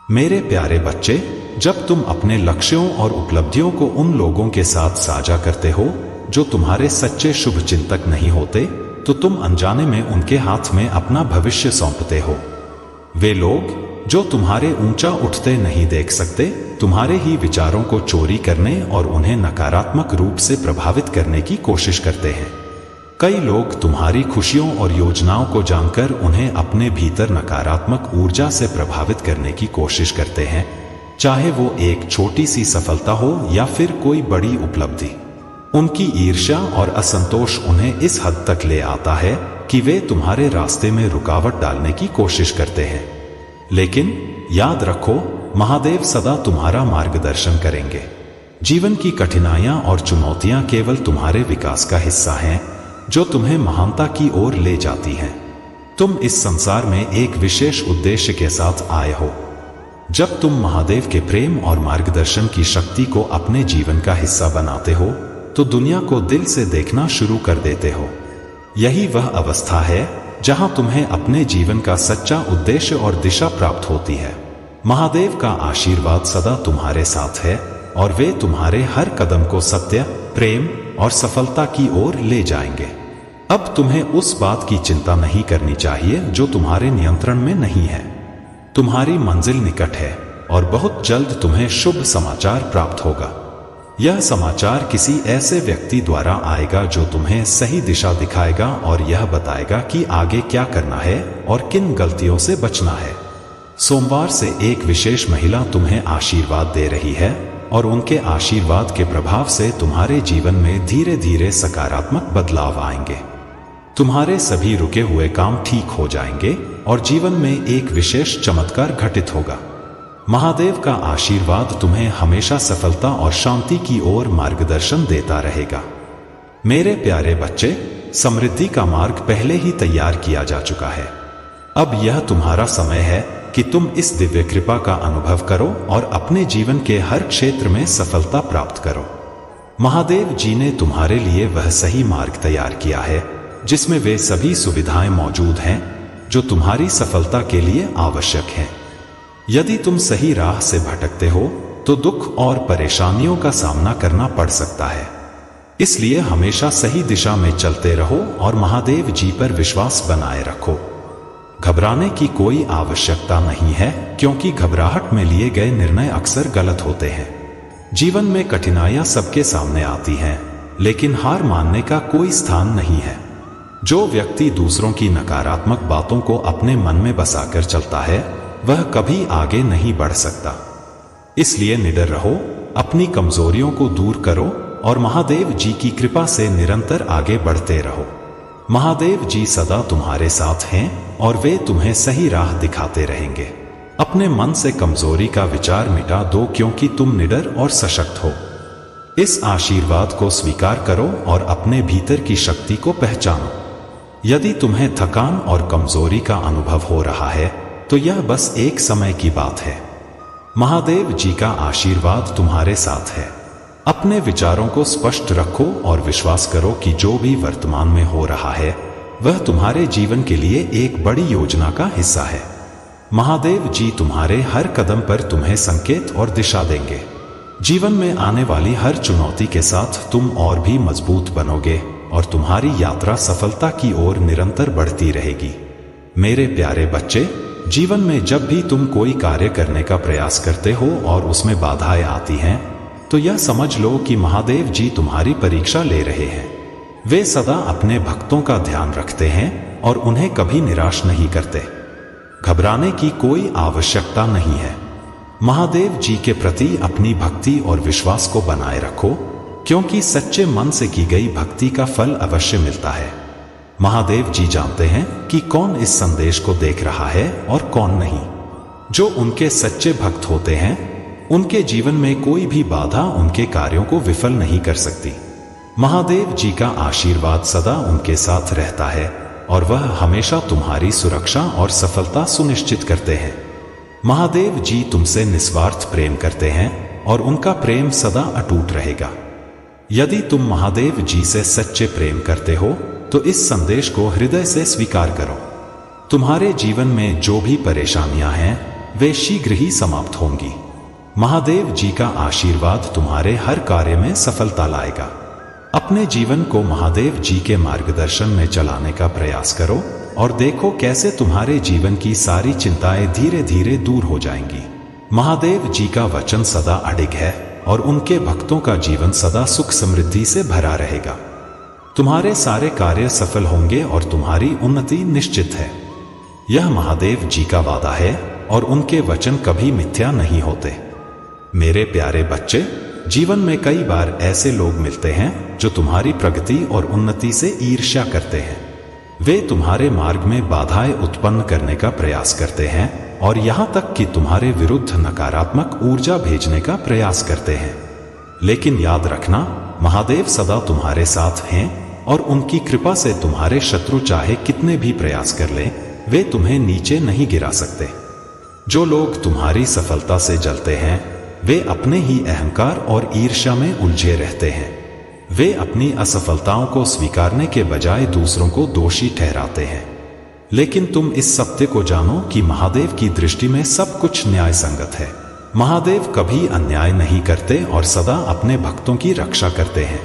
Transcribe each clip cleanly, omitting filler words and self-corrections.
मेरे प्यारे बच्चे, जब तुम अपने लक्ष्यों और उपलब्धियों को उन लोगों के साथ साझा करते हो जो तुम्हारे सच्चे शुभ चिंतक नहीं होते, तो तुम अनजाने में उनके हाथ में अपना भविष्य सौंपते हो। वे लोग जो तुम्हारे ऊंचा उठते नहीं देख सकते, तुम्हारे ही विचारों को चोरी करने और उन्हें नकारात्मक रूप से प्रभावित करने की कोशिश करते हैं। कई लोग तुम्हारी खुशियों और योजनाओं को जानकर उन्हें अपने भीतर नकारात्मक ऊर्जा से प्रभावित करने की कोशिश करते हैं, चाहे वो एक छोटी सी सफलता हो या फिर कोई बड़ी उपलब्धि। उनकी ईर्ष्या और असंतोष उन्हें इस हद तक ले आता है कि वे तुम्हारे रास्ते में रुकावट डालने की कोशिश करते हैं। लेकिन याद रखो, महादेव सदा तुम्हारा मार्गदर्शन करेंगे। जीवन की कठिनाइयां और चुनौतियां केवल तुम्हारे विकास का हिस्सा हैं, जो तुम्हें महानता की ओर ले जाती हैं। तुम इस संसार में एक विशेष उद्देश्य के साथ आए हो। जब तुम महादेव के प्रेम और मार्गदर्शन की शक्ति को अपने जीवन का हिस्सा बनाते हो, तो दुनिया को दिल से देखना शुरू कर देते हो। यही वह अवस्था है जहां तुम्हें अपने जीवन का सच्चा उद्देश्य और दिशा प्राप्त होती है। महादेव का आशीर्वाद सदा तुम्हारे साथ है और वे तुम्हारे हर कदम को सत्य, प्रेम और सफलता की ओर ले जाएंगे। अब तुम्हें उस बात की चिंता नहीं करनी चाहिए जो तुम्हारे नियंत्रण में नहीं है। तुम्हारी मंजिल निकट है और बहुत जल्द तुम्हें शुभ समाचार प्राप्त होगा। यह समाचार किसी ऐसे व्यक्ति द्वारा आएगा जो तुम्हें सही दिशा दिखाएगा और यह बताएगा कि आगे क्या करना है और किन गलतियों से बचना है। सोमवार से एक विशेष महिला तुम्हें आशीर्वाद दे रही है और उनके आशीर्वाद के प्रभाव से तुम्हारे जीवन में धीरे धीरे सकारात्मक बदलाव आएंगे। तुम्हारे सभी रुके हुए काम ठीक हो जाएंगे और जीवन में एक विशेष चमत्कार घटित होगा। महादेव का आशीर्वाद तुम्हें हमेशा सफलता और शांति की ओर मार्गदर्शन देता रहेगा। मेरे प्यारे बच्चे, समृद्धि का मार्ग पहले ही तैयार किया जा चुका है। अब यह तुम्हारा समय है कि तुम इस दिव्य कृपा का अनुभव करो और अपने जीवन के हर क्षेत्र में सफलता प्राप्त करो। महादेव जी ने तुम्हारे लिए वह सही मार्ग तैयार किया है, जिसमें वे सभी सुविधाएं मौजूद हैं जो तुम्हारी सफलता के लिए आवश्यक हैं। यदि तुम सही राह से भटकते हो तो दुख और परेशानियों का सामना करना पड़ सकता है। इसलिए हमेशा सही दिशा में चलते रहो और महादेव जी पर विश्वास बनाए रखो। घबराने की कोई आवश्यकता नहीं है, क्योंकि घबराहट में लिए गए निर्णय अक्सर गलत होते हैं। जीवन में कठिनाइयां सबके सामने आती हैं, लेकिन हार मानने का कोई स्थान नहीं है। जो व्यक्ति दूसरों की नकारात्मक बातों को अपने मन में बसाकर चलता है, वह कभी आगे नहीं बढ़ सकता। इसलिए निडर रहो, अपनी कमजोरियों को दूर करो और महादेव जी की कृपा से निरंतर आगे बढ़ते रहो। महादेव जी सदा तुम्हारे साथ हैं और वे तुम्हें सही राह दिखाते रहेंगे। अपने मन से कमजोरी का विचार मिटा दो, क्योंकि तुम निडर और सशक्त हो। इस आशीर्वाद को स्वीकार करो और अपने भीतर की शक्ति को पहचानो। यदि तुम्हें थकान और कमजोरी का अनुभव हो रहा है, तो यह बस एक समय की बात है। महादेव जी का आशीर्वाद तुम्हारे साथ है। अपने विचारों को स्पष्ट रखो और विश्वास करो कि जो भी वर्तमान में हो रहा है, वह तुम्हारे जीवन के लिए एक बड़ी योजना का हिस्सा है। महादेव जी तुम्हारे हर कदम पर तुम्हें संकेत और दिशा देंगे। जीवन में आने वाली हर चुनौती के साथ तुम और भी मजबूत बनोगे और तुम्हारी यात्रा सफलता की ओर निरंतर बढ़ती रहेगी। मेरे प्यारे बच्चे, जीवन में जब भी तुम कोई कार्य करने का प्रयास करते हो और उसमें बाधाएं आती हैं, तो यह समझ लो कि महादेव जी तुम्हारी परीक्षा ले रहे हैं। वे सदा अपने भक्तों का ध्यान रखते हैं और उन्हें कभी निराश नहीं करते। घबराने की कोई आवश्यकता नहीं है। महादेव जी के प्रति अपनी भक्ति और विश्वास को बनाए रखो, क्योंकि सच्चे मन से की गई भक्ति का फल अवश्य मिलता है। महादेव जी जानते हैं कि कौन इस संदेश को देख रहा है और कौन नहीं। जो उनके सच्चे भक्त होते हैं, उनके जीवन में कोई भी बाधा उनके कार्यों को विफल नहीं कर सकती। महादेव जी का आशीर्वाद सदा उनके साथ रहता है और वह हमेशा तुम्हारी सुरक्षा और सफलता सुनिश्चित करते हैं। महादेव जी तुमसे निस्वार्थ प्रेम करते हैं और उनका प्रेम सदा अटूट रहेगा। यदि तुम महादेव जी से सच्चे प्रेम करते हो, तो इस संदेश को हृदय से स्वीकार करो। तुम्हारे जीवन में जो भी परेशानियां हैं, वे शीघ्र ही समाप्त होंगी। महादेव जी का आशीर्वाद तुम्हारे हर कार्य में सफलता लाएगा। अपने जीवन को महादेव जी के मार्गदर्शन में चलाने का प्रयास करो और देखो कैसे तुम्हारे जीवन की सारी चिंताएं धीरे धीरे दूर हो जाएंगी। महादेव जी का वचन सदा अडिग है और उनके भक्तों का जीवन सदा सुख समृद्धि से भरा रहेगा। तुम्हारे सारे कार्य सफल होंगे और तुम्हारी उन्नति निश्चित है। यह महादेव जी का वादा है और उनके वचन कभी मिथ्या नहीं होते। मेरे प्यारे बच्चे, जीवन में कई बार ऐसे लोग मिलते हैं जो तुम्हारी प्रगति और उन्नति से ईर्ष्या करते हैं। वे तुम्हारे मार्ग में बाधाएं उत्पन्न करने का प्रयास करते हैं और यहाँ तक कि तुम्हारे विरुद्ध नकारात्मक ऊर्जा भेजने का प्रयास करते हैं। लेकिन याद रखना, महादेव सदा तुम्हारे साथ हैं और उनकी कृपा से तुम्हारे शत्रु चाहे कितने भी प्रयास कर लें, वे तुम्हें नीचे नहीं गिरा सकते। जो लोग तुम्हारी सफलता से जलते हैं वे अपने ही अहंकार और ईर्ष्या में उलझे रहते हैं। वे अपनी असफलताओं को स्वीकारने के बजाय दूसरों को दोषी ठहराते हैं। लेकिन तुम इस सत्य को जानो कि महादेव की दृष्टि में सब कुछ न्याय संगत है। महादेव कभी अन्याय नहीं करते और सदा अपने भक्तों की रक्षा करते हैं।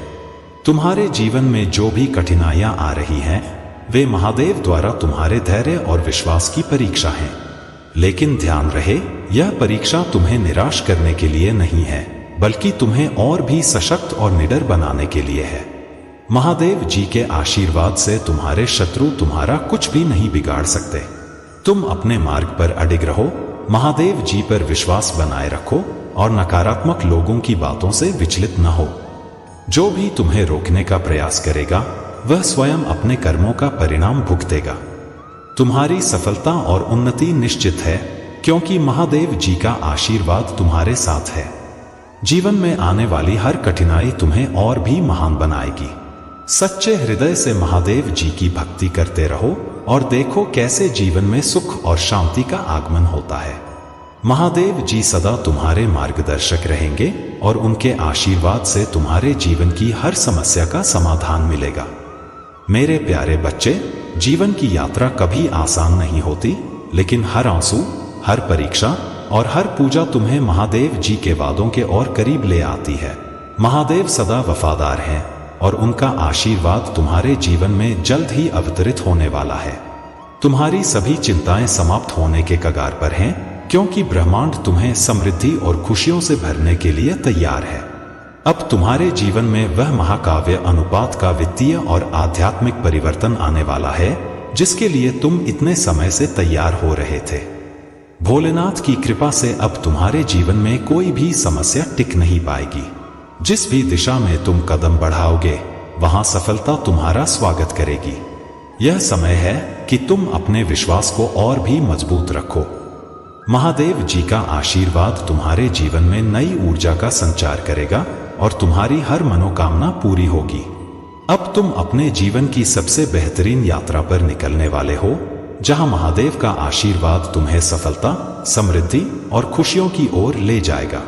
तुम्हारे जीवन में जो भी कठिनाइयां आ रही हैं, वे महादेव द्वारा तुम्हारे धैर्य और विश्वास की परीक्षा हैं। लेकिन ध्यान रहे, यह परीक्षा तुम्हें निराश करने के लिए नहीं है, बल्कि तुम्हें और भी सशक्त और निडर बनाने के लिए है। महादेव जी के आशीर्वाद से तुम्हारे शत्रु तुम्हारा कुछ भी नहीं बिगाड़ सकते। तुम अपने मार्ग पर अडिग रहो, महादेव जी पर विश्वास बनाए रखो और नकारात्मक लोगों की बातों से विचलित न हो। जो भी तुम्हें रोकने का प्रयास करेगा वह स्वयं अपने कर्मों का परिणाम भुगतेगा। तुम्हारी सफलता और उन्नति निश्चित है, क्योंकि महादेव जी का आशीर्वाद तुम्हारे साथ है। जीवन में आने वाली हर कठिनाई तुम्हें और भी महान बनाएगी। सच्चे हृदय से महादेव जी की भक्ति करते रहो और देखो कैसे जीवन में सुख और शांति का आगमन होता है। महादेव जी सदा तुम्हारे मार्गदर्शक रहेंगे और उनके आशीर्वाद से तुम्हारे जीवन की हर समस्या का समाधान मिलेगा। मेरे प्यारे बच्चे, जीवन की यात्रा कभी आसान नहीं होती, लेकिन हर आंसू, हर परीक्षा और हर पूजा तुम्हें महादेव जी के वादों के और करीब ले आती है। महादेव सदा वफादार हैं और उनका आशीर्वाद तुम्हारे जीवन में जल्द ही अवतरित होने वाला है। तुम्हारी सभी चिंताएं समाप्त होने के कगार पर हैं, क्योंकि ब्रह्मांड तुम्हें समृद्धि और खुशियों से भरने के लिए तैयार है। अब तुम्हारे जीवन में वह महाकाव्य अनुपात का वित्तीय और आध्यात्मिक परिवर्तन आने वाला है, जिसके लिए तुम इतने समय से तैयार हो रहे थे। भोलेनाथ की कृपा से अब तुम्हारे जीवन में कोई भी समस्या टिक नहीं पाएगी। जिस भी दिशा में तुम कदम बढ़ाओगे, वहां सफलता तुम्हारा स्वागत करेगी। यह समय है कि तुम अपने विश्वास को और भी मजबूत रखो। महादेव जी का आशीर्वाद तुम्हारे जीवन में नई ऊर्जा का संचार करेगा और तुम्हारी हर मनोकामना पूरी होगी। अब तुम अपने जीवन की सबसे बेहतरीन यात्रा पर निकलने वाले हो, जहां महादेव का आशीर्वाद तुम्हें सफलता, समृद्धि और खुशियों की ओर ले जाएगा।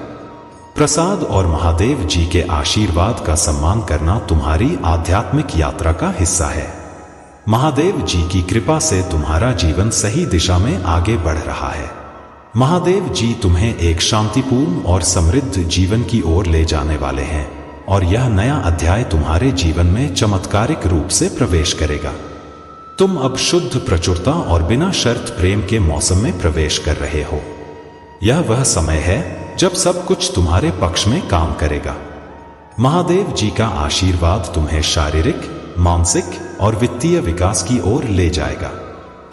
प्रसाद और महादेव जी के आशीर्वाद का सम्मान करना तुम्हारी आध्यात्मिक यात्रा का हिस्सा है। महादेव जी की कृपा से तुम्हारा जीवन सही दिशा में आगे बढ़ रहा है। महादेव जी तुम्हें एक शांतिपूर्ण और समृद्ध जीवन की ओर ले जाने वाले हैं और यह नया अध्याय तुम्हारे जीवन में चमत्कारिक रूप से प्रवेश करेगा। तुम अब शुद्ध प्रचुरता और बिना शर्त प्रेम के मौसम में प्रवेश कर रहे हो। यह वह समय है जब सब कुछ तुम्हारे पक्ष में काम करेगा। महादेव जी का आशीर्वाद तुम्हें शारीरिक, मानसिक और वित्तीय विकास की ओर ले जाएगा।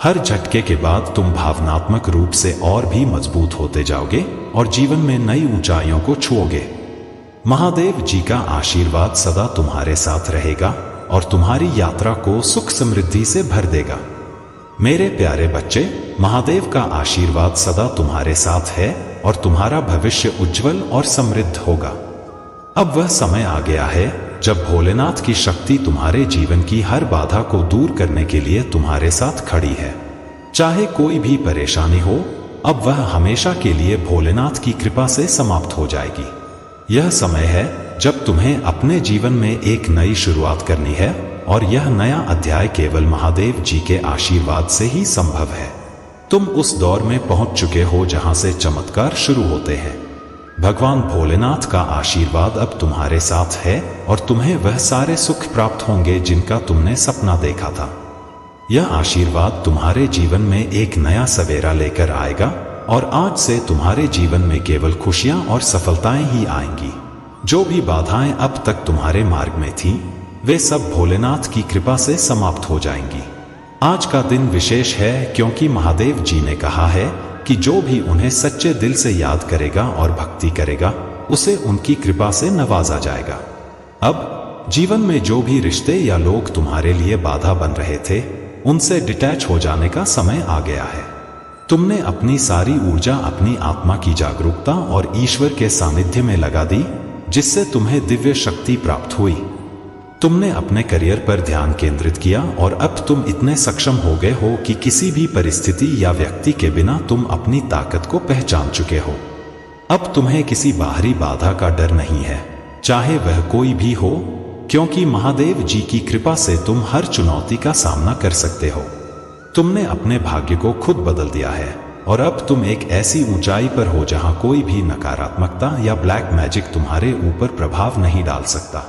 हर झटके के बाद तुम भावनात्मक रूप से और भी मजबूत होते जाओगे और जीवन में नई ऊंचाइयों को छुओगे। महादेव जी का आशीर्वाद सदा तुम्हारे साथ रहेगा और तुम्हारी यात्रा को सुख समृद्धि से भर देगा। मेरे प्यारे बच्चे, महादेव का आशीर्वाद सदा तुम्हारे साथ है और तुम्हारा भविष्य उज्जवल और समृद्ध होगा। अब वह समय आ गया है जब भोलेनाथ की शक्ति तुम्हारे जीवन की हर बाधा को दूर करने के लिए तुम्हारे साथ खड़ी है। चाहे कोई भी परेशानी हो, अब वह हमेशा के लिए भोलेनाथ की कृपा से समाप्त हो जाएगी। यह समय है जब तुम्हें अपने जीवन में एक नई शुरुआत करनी है और यह नया अध्याय केवल महादेव जी के आशीर्वाद से ही संभव है। तुम उस दौर में पहुंच चुके हो जहां से चमत्कार शुरू होते हैं। भगवान भोलेनाथ का आशीर्वाद अब तुम्हारे साथ है और तुम्हें वह सारे सुख प्राप्त होंगे जिनका तुमने सपना देखा था। यह आशीर्वाद तुम्हारे जीवन में एक नया सवेरा लेकर आएगा और आज से तुम्हारे जीवन में केवल खुशियां और सफलताएं ही आएंगी। जो भी बाधाएं अब तक तुम्हारे मार्ग में थीं, वे सब भोलेनाथ की कृपा से समाप्त हो जाएंगी। आज का दिन विशेष है क्योंकि महादेव जी ने कहा है कि जो भी उन्हें सच्चे दिल से याद करेगा और भक्ति करेगा, उसे उनकी कृपा से नवाजा जाएगा। अब जीवन में जो भी रिश्ते या लोग तुम्हारे लिए बाधा बन रहे थे, उनसे डिटैच हो जाने का समय आ गया है। तुमने अपनी सारी ऊर्जा अपनी आत्मा की जागरूकता और ईश्वर के सानिध्य में लगा दी, जिससे तुम्हें दिव्य शक्ति प्राप्त हुई। तुमने अपने करियर पर ध्यान केंद्रित किया और अब तुम इतने सक्षम हो गए हो कि किसी भी परिस्थिति या व्यक्ति के बिना तुम अपनी ताकत को पहचान चुके हो। अब तुम्हें किसी बाहरी बाधा का डर नहीं है, चाहे वह कोई भी हो, क्योंकि महादेव जी की कृपा से तुम हर चुनौती का सामना कर सकते हो। तुमने अपने भाग्य को खुद बदल दिया है और अब तुम एक ऐसी ऊंचाई पर हो जहां कोई भी नकारात्मकता या ब्लैक मैजिक तुम्हारे ऊपर प्रभाव नहीं डाल सकता।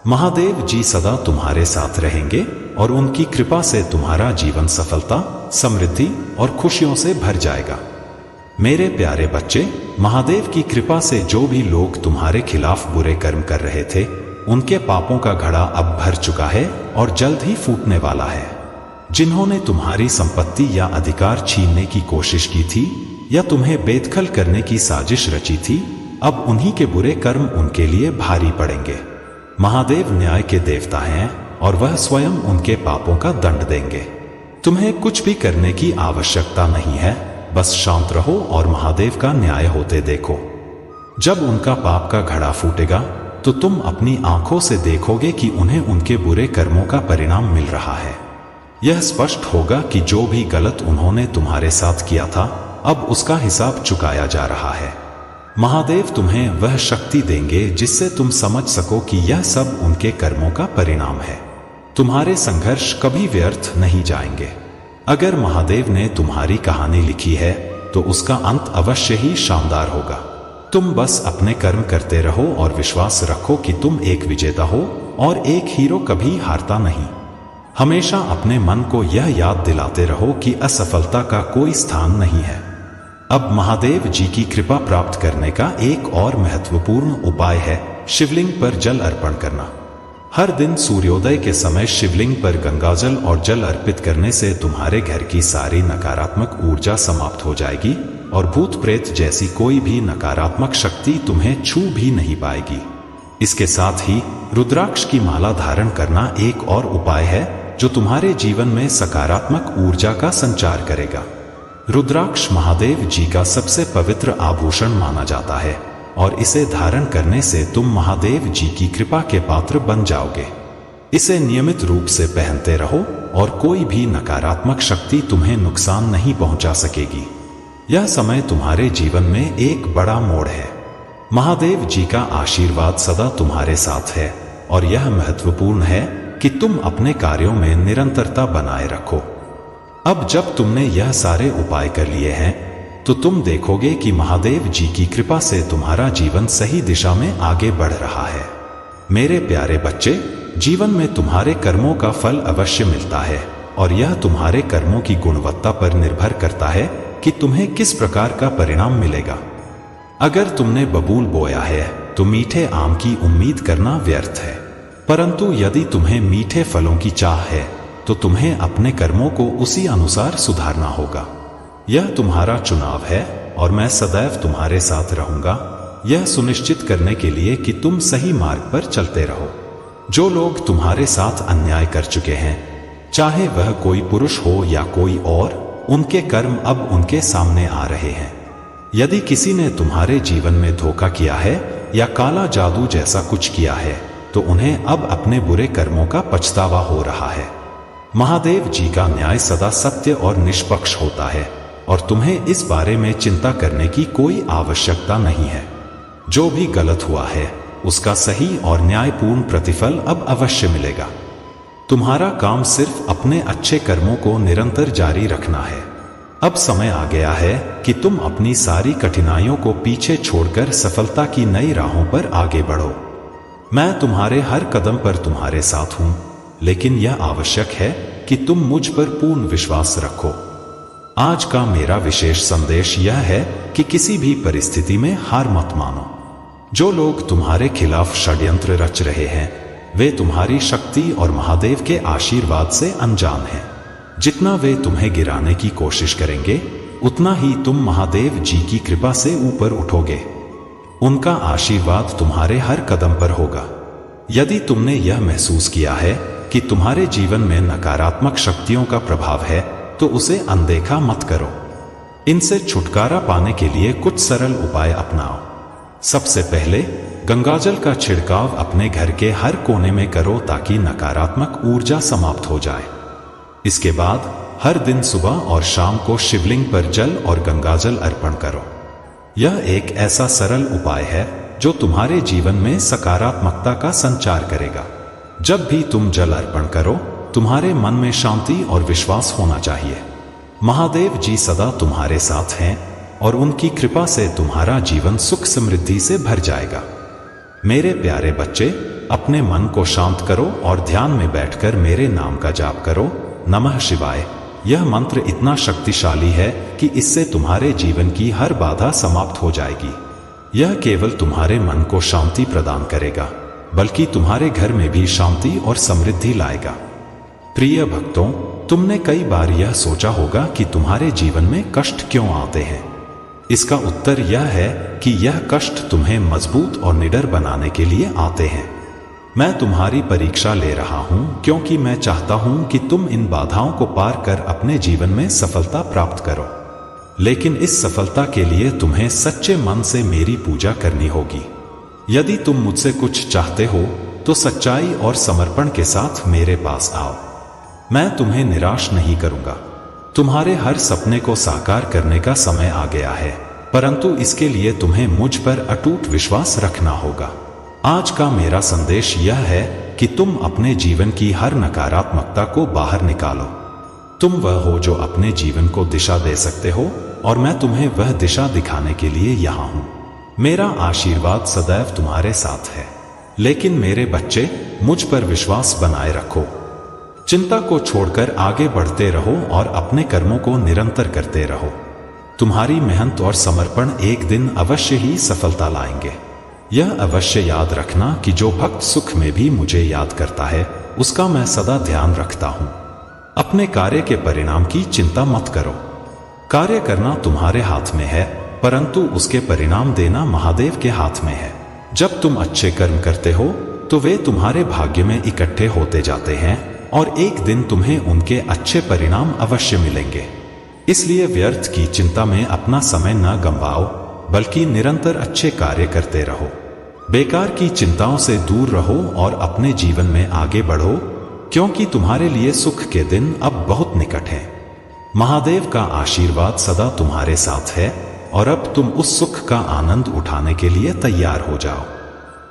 महादेव जी सदा तुम्हारे साथ रहेंगे और उनकी कृपा से तुम्हारा जीवन सफलता, समृद्धि और खुशियों से भर जाएगा। मेरे प्यारे बच्चे, महादेव की कृपा से जो भी लोग तुम्हारे खिलाफ बुरे कर्म कर रहे थे, उनके पापों का घड़ा अब भर चुका है और जल्द ही फूटने वाला है। जिन्होंने तुम्हारी संपत्ति या अधिकार छीनने की कोशिश की थी या तुम्हें बेदखल करने की साजिश रची थी, अब उन्हीं के बुरे कर्म उनके लिए भारी पड़ेंगे। महादेव न्याय के देवता हैं और वह स्वयं उनके पापों का दंड देंगे। तुम्हें कुछ भी करने की आवश्यकता नहीं है, बस शांत रहो और महादेव का न्याय होते देखो। जब उनका पाप का घड़ा फूटेगा तो तुम अपनी आंखों से देखोगे कि उन्हें उनके बुरे कर्मों का परिणाम मिल रहा है। यह स्पष्ट होगा कि जो भी गलत उन्होंने तुम्हारे साथ किया था, अब उसका हिसाब चुकाया जा रहा है। महादेव तुम्हें वह शक्ति देंगे जिससे तुम समझ सको कि यह सब उनके कर्मों का परिणाम है। तुम्हारे संघर्ष कभी व्यर्थ नहीं जाएंगे। अगर महादेव ने तुम्हारी कहानी लिखी है तो उसका अंत अवश्य ही शानदार होगा। तुम बस अपने कर्म करते रहो और विश्वास रखो कि तुम एक विजेता हो और एक हीरो कभी हारता नहीं। हमेशा अपने मन को यह याद दिलाते रहो कि असफलता का कोई स्थान नहीं है। अब महादेव जी की कृपा प्राप्त करने का एक और महत्वपूर्ण उपाय है शिवलिंग पर जल अर्पण करना। हर दिन सूर्योदय के समय शिवलिंग पर गंगाजल और जल अर्पित करने से तुम्हारे घर की सारी नकारात्मक ऊर्जा समाप्त हो जाएगी और भूत प्रेत जैसी कोई भी नकारात्मक शक्ति तुम्हें छू भी नहीं पाएगी। इसके साथ ही रुद्राक्ष की माला धारण करना एक और उपाय है जो तुम्हारे जीवन में सकारात्मक ऊर्जा का संचार करेगा। रुद्राक्ष महादेव जी का सबसे पवित्र आभूषण माना जाता है और इसे धारण करने से तुम महादेव जी की कृपा के पात्र बन जाओगे। इसे नियमित रूप से पहनते रहो और कोई भी नकारात्मक शक्ति तुम्हें नुकसान नहीं पहुंचा सकेगी। यह समय तुम्हारे जीवन में एक बड़ा मोड़ है। महादेव जी का आशीर्वाद सदा तुम्हारे साथ है और यह महत्वपूर्ण है कि तुम अपने कार्यों में निरंतरता बनाए रखो। अब जब तुमने यह सारे उपाय कर लिए हैं तो तुम देखोगे कि महादेव जी की कृपा से तुम्हारा जीवन सही दिशा में आगे बढ़ रहा है। मेरे प्यारे बच्चे, जीवन में तुम्हारे कर्मों का फल अवश्य मिलता है और यह तुम्हारे कर्मों की गुणवत्ता पर निर्भर करता है कि तुम्हें किस प्रकार का परिणाम मिलेगा। अगर तुमने बबूल बोया है तो मीठे आम की उम्मीद करना व्यर्थ है, परंतु यदि तुम्हें मीठे फलों की चाह है तो तुम्हें अपने कर्मों को उसी अनुसार सुधारना होगा। यह तुम्हारा चुनाव है और मैं सदैव तुम्हारे साथ रहूंगा, यह सुनिश्चित करने के लिए कि तुम सही मार्ग पर चलते रहो। जो लोग तुम्हारे साथ अन्याय कर चुके हैं, चाहे वह कोई पुरुष हो या कोई और, उनके कर्म अब उनके सामने आ रहे हैं। यदि किसी ने तुम्हारे जीवन में धोखा किया है या काला जादू जैसा कुछ किया है तो उन्हें अब अपने बुरे कर्मों का पछतावा हो रहा है। महादेव जी का न्याय सदा सत्य और निष्पक्ष होता है और तुम्हें इस बारे में चिंता करने की कोई आवश्यकता नहीं है। जो भी गलत हुआ है उसका सही और न्यायपूर्ण प्रतिफल अब अवश्य मिलेगा। तुम्हारा काम सिर्फ अपने अच्छे कर्मों को निरंतर जारी रखना है। अब समय आ गया है कि तुम अपनी सारी कठिनाइयों को पीछे छोड़कर सफलता की नई राहों पर आगे बढ़ो। मैं तुम्हारे हर कदम पर तुम्हारे साथ हूं, लेकिन यह आवश्यक है कि तुम मुझ पर पूर्ण विश्वास रखो। आज का मेरा विशेष संदेश यह है कि किसी भी परिस्थिति में हार मत मानो। जो लोग तुम्हारे खिलाफ षड्यंत्र रच रहे हैं, वे तुम्हारी शक्ति और महादेव के आशीर्वाद से अनजान हैं। जितना वे तुम्हें गिराने की कोशिश करेंगे, उतना ही तुम महादेव जी की कृपा से ऊपर उठोगे। उनका आशीर्वाद तुम्हारे हर कदम पर होगा। यदि तुमने यह महसूस किया है कि तुम्हारे जीवन में नकारात्मक शक्तियों का प्रभाव है, तो उसे अनदेखा मत करो। इनसे छुटकारा पाने के लिए कुछ सरल उपाय अपनाओ। सबसे पहले गंगाजल का छिड़काव अपने घर के हर कोने में करो ताकि नकारात्मक ऊर्जा समाप्त हो जाए। इसके बाद हर दिन सुबह और शाम को शिवलिंग पर जल और गंगाजल अर्पण करो। यह एक ऐसा सरल उपाय है जो तुम्हारे जीवन में सकारात्मकता का संचार करेगा। जब भी तुम जल अर्पण करो, तुम्हारे मन में शांति और विश्वास होना चाहिए। महादेव जी सदा तुम्हारे साथ हैं और उनकी कृपा से तुम्हारा जीवन सुख समृद्धि से भर जाएगा। मेरे प्यारे बच्चे, अपने मन को शांत करो और ध्यान में बैठकर मेरे नाम का जाप करो, नमः शिवाय। यह मंत्र इतना शक्तिशाली है कि इससे तुम्हारे जीवन की हर बाधा समाप्त हो जाएगी। यह केवल तुम्हारे मन को शांति प्रदान करेगा, बल्कि तुम्हारे घर में भी शांति और समृद्धि लाएगा। प्रिय भक्तों, तुमने कई बार यह सोचा होगा कि तुम्हारे जीवन में कष्ट क्यों आते हैं। इसका उत्तर यह है कि यह कष्ट तुम्हें मजबूत और निडर बनाने के लिए आते हैं। मैं तुम्हारी परीक्षा ले रहा हूं क्योंकि मैं चाहता हूं कि तुम इन बाधाओं को पार कर अपने जीवन में सफलता प्राप्त करो। लेकिन इस सफलता के लिए तुम्हें सच्चे मन से मेरी पूजा करनी होगी। यदि तुम मुझसे कुछ चाहते हो तो सच्चाई और समर्पण के साथ मेरे पास आओ। मैं तुम्हें निराश नहीं करूंगा। तुम्हारे हर सपने को साकार करने का समय आ गया है, परंतु इसके लिए तुम्हें मुझ पर अटूट विश्वास रखना होगा। आज का मेरा संदेश यह है कि तुम अपने जीवन की हर नकारात्मकता को बाहर निकालो। तुम वह हो जो अपने जीवन को दिशा दे सकते हो और मैं तुम्हें वह दिशा दिखाने के लिए यहाँ हूँ। मेरा आशीर्वाद सदैव तुम्हारे साथ है। लेकिन मेरे बच्चे, मुझ पर विश्वास बनाए रखो। चिंता को छोड़कर आगे बढ़ते रहो और अपने कर्मों को निरंतर करते रहो। तुम्हारी मेहनत और समर्पण एक दिन अवश्य ही सफलता लाएंगे। यह अवश्य याद रखना कि जो भक्त सुख में भी मुझे याद करता है, उसका मैं सदा ध्यान रखता हूं। अपने कार्य के परिणाम की चिंता मत करो। कार्य करना तुम्हारे हाथ में है, परंतु उसके परिणाम देना महादेव के हाथ में है। जब तुम अच्छे कर्म करते हो तो वे तुम्हारे भाग्य में इकट्ठे होते जाते हैं और एक दिन तुम्हें उनके अच्छे परिणाम अवश्य मिलेंगे। इसलिए व्यर्थ की चिंता में अपना समय न गंवाओ, बल्कि निरंतर अच्छे कार्य करते रहो। बेकार की चिंताओं से दूर रहो और अपने जीवन में आगे बढ़ो, क्योंकि तुम्हारे लिए सुख के दिन अब बहुत निकट हैं। महादेव का आशीर्वाद सदा तुम्हारे साथ है और अब तुम उस सुख का आनंद उठाने के लिए तैयार हो जाओ।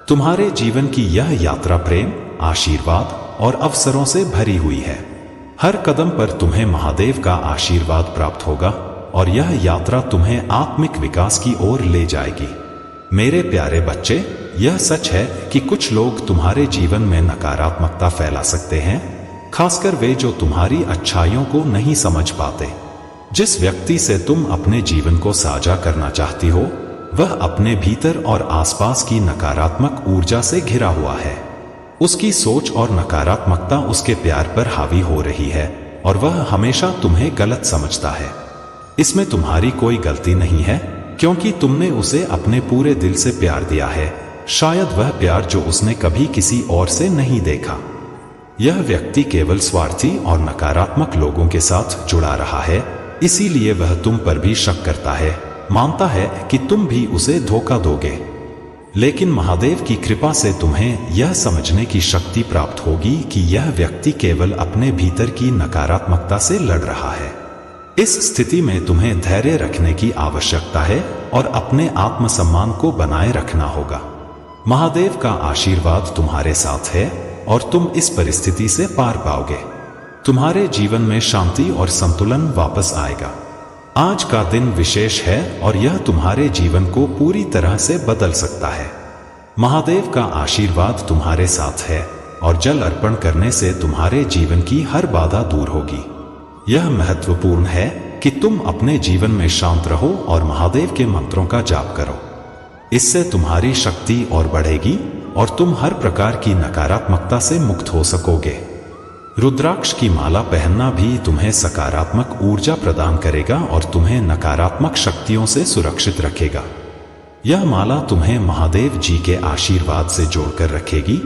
तुम्हारे जीवन की यह यात्रा प्रेम, आशीर्वाद और अवसरों से भरी हुई है। हर कदम पर तुम्हें महादेव का आशीर्वाद प्राप्त होगा और यह यात्रा तुम्हें आत्मिक विकास की ओर ले जाएगी। मेरे प्यारे बच्चे, यह सच है कि कुछ लोग तुम्हारे जीवन में नकारात्मकता फैला सकते हैं, खासकर वे जो तुम्हारी अच्छाइयों को नहीं समझ पाते। जिस व्यक्ति से तुम अपने जीवन को साझा करना चाहती हो, वह अपने भीतर और आसपास की नकारात्मक ऊर्जा से घिरा हुआ है। उसकी सोच और नकारात्मकता उसके प्यार पर हावी हो रही है और वह हमेशा तुम्हें गलत समझता है। इसमें तुम्हारी कोई गलती नहीं है, क्योंकि तुमने उसे अपने पूरे दिल से प्यार दिया है। शायद वह प्यार जो उसने कभी किसी और से नहीं देखा। यह व्यक्ति केवल स्वार्थी और नकारात्मक लोगों के साथ जुड़ा रहा है, इसीलिए वह तुम पर भी शक करता है, मानता है कि तुम भी उसे धोखा दोगे। लेकिन महादेव की कृपा से तुम्हें यह समझने की शक्ति प्राप्त होगी कि यह व्यक्ति केवल अपने भीतर की नकारात्मकता से लड़ रहा है। इस स्थिति में तुम्हें धैर्य रखने की आवश्यकता है और अपने आत्मसम्मान को बनाए रखना होगा। महादेव का आशीर्वाद तुम्हारे साथ है और तुम इस परिस्थिति से पार पाओगे। तुम्हारे जीवन में शांति और संतुलन वापस आएगा। आज का दिन विशेष है और यह तुम्हारे जीवन को पूरी तरह से बदल सकता है। महादेव का आशीर्वाद तुम्हारे साथ है और जल अर्पण करने से तुम्हारे जीवन की हर बाधा दूर होगी। यह महत्वपूर्ण है कि तुम अपने जीवन में शांत रहो और महादेव के मंत्रों का जाप करो। इससे तुम्हारी शक्ति और बढ़ेगी और तुम हर प्रकार की नकारात्मकता से मुक्त हो सकोगे। रुद्राक्ष की माला पहनना भी तुम्हें सकारात्मक ऊर्जा प्रदान करेगा और तुम्हें नकारात्मक शक्तियों से सुरक्षित रखेगा। यह माला तुम्हें महादेव जी के आशीर्वाद से जोड़कर रखेगी